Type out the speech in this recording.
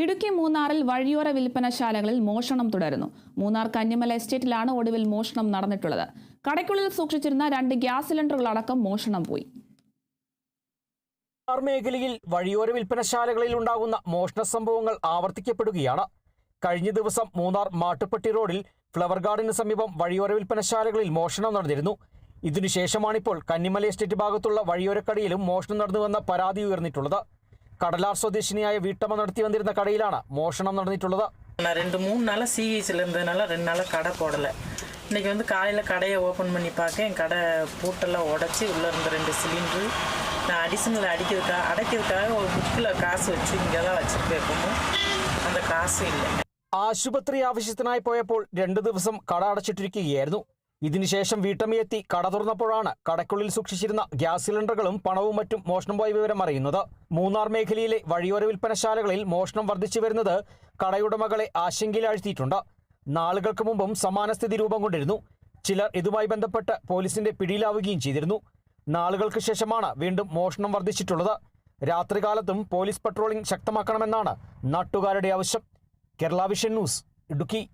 ഇടുക്കി മൂന്നാറിൽ വഴിയോര വിൽപ്പനശാലകളിൽ മോഷണം തുടരുന്നു. മൂന്നാർ കന്നിമല എസ്റ്റേറ്റിലാണ് ഒടുവിൽ മോഷണം നടന്നിട്ടുള്ളത്. കടയ്ക്കുള്ളിൽ സൂക്ഷിച്ചിരുന്ന 2 ഗ്യാസ് സിലിണ്ടറുകളടക്കം മോഷണം പോയി. മൂന്നാർ മേഖലയിൽ വഴിയോര വിൽപ്പനശാലകളിൽ ഉണ്ടാകുന്ന മോഷണ സംഭവങ്ങൾ ആവർത്തിക്കപ്പെടുകയാണ്. കഴിഞ്ഞ ദിവസം മൂന്നാർ മാട്ടുപ്പെട്ടി റോഡിൽ ഫ്ലവർ ഗാർഡന് സമീപം വഴിയോര വിൽപ്പനശാലകളിൽ മോഷണം നടന്നിരുന്നു. ഇതിനുശേഷമാണിപ്പോൾ കന്നിമല എസ്റ്റേറ്റ് ഭാഗത്തുള്ള വഴിയോരക്കടയിലും മോഷണം നടന്നുവെന്ന പരാതി ഉയർന്നിട്ടുള്ളത്. കടലാർ സ്വദേശിനിയായ വീട്ടമ്മ നടത്തി വന്നിരുന്ന കടയിലാണ് മോഷണം നടന്നിട്ടുള്ളത്. 2-3 நாளா சிஹெச்ல இருந்ததுனால 2 நாளா கடை போடல. இன்னைக்கு வந்து காலையில கடையை ஓபன் பண்ணி பார்க்க என் கடை பூட்டெல்லாம் உடைச்சி உள்ள இருந்த 2 சிலிண்டர் நான் அடிஷனல் அடைக்கிறதுக்காக ஒரு புக்கில் காசு வச்சு இங்கே தான் வச்சிருப்பேன். அந்த காசு இல்லை. ആശുപത്രി ആവശ്യത്തിനായി പോയപ്പോൾ 2 ദിവസം കട അടച്ചിട്ടിരിക്കുകയായിരുന്നു. ഇതിനുശേഷം വീട്ടമ്മയെത്തി കട തുറന്നപ്പോഴാണ് കടയ്ക്കുള്ളിൽ സൂക്ഷിച്ചിരുന്ന ഗ്യാസ് സിലിണ്ടറുകളും പണവും മറ്റും മോഷണം പോയ വിവരം അറിയുന്നത്. മൂന്നാർ മേഖലയിലെ വഴിയോര വിൽപ്പനശാലകളിൽ മോഷണം വർദ്ധിച്ചു വരുന്നത് കടയുടമകളെ ആശങ്കയിലാഴ്ത്തിയിട്ടുണ്ട്. നാളുകൾക്ക് മുമ്പും സമാന സ്ഥിതി രൂപം കൊണ്ടിരുന്നു. ചിലർ ഇതുമായി ബന്ധപ്പെട്ട് പോലീസിന്റെ പിടിയിലാവുകയും ചെയ്തിരുന്നു. നാളുകൾക്ക് ശേഷമാണ് വീണ്ടും മോഷണം വർദ്ധിച്ചിട്ടുള്ളത്. രാത്രികാലത്തും പോലീസ് പട്രോളിംഗ് ശക്തമാക്കണമെന്നാണ് നാട്ടുകാരുടെ ആവശ്യം. Kerala vision news, Idukki.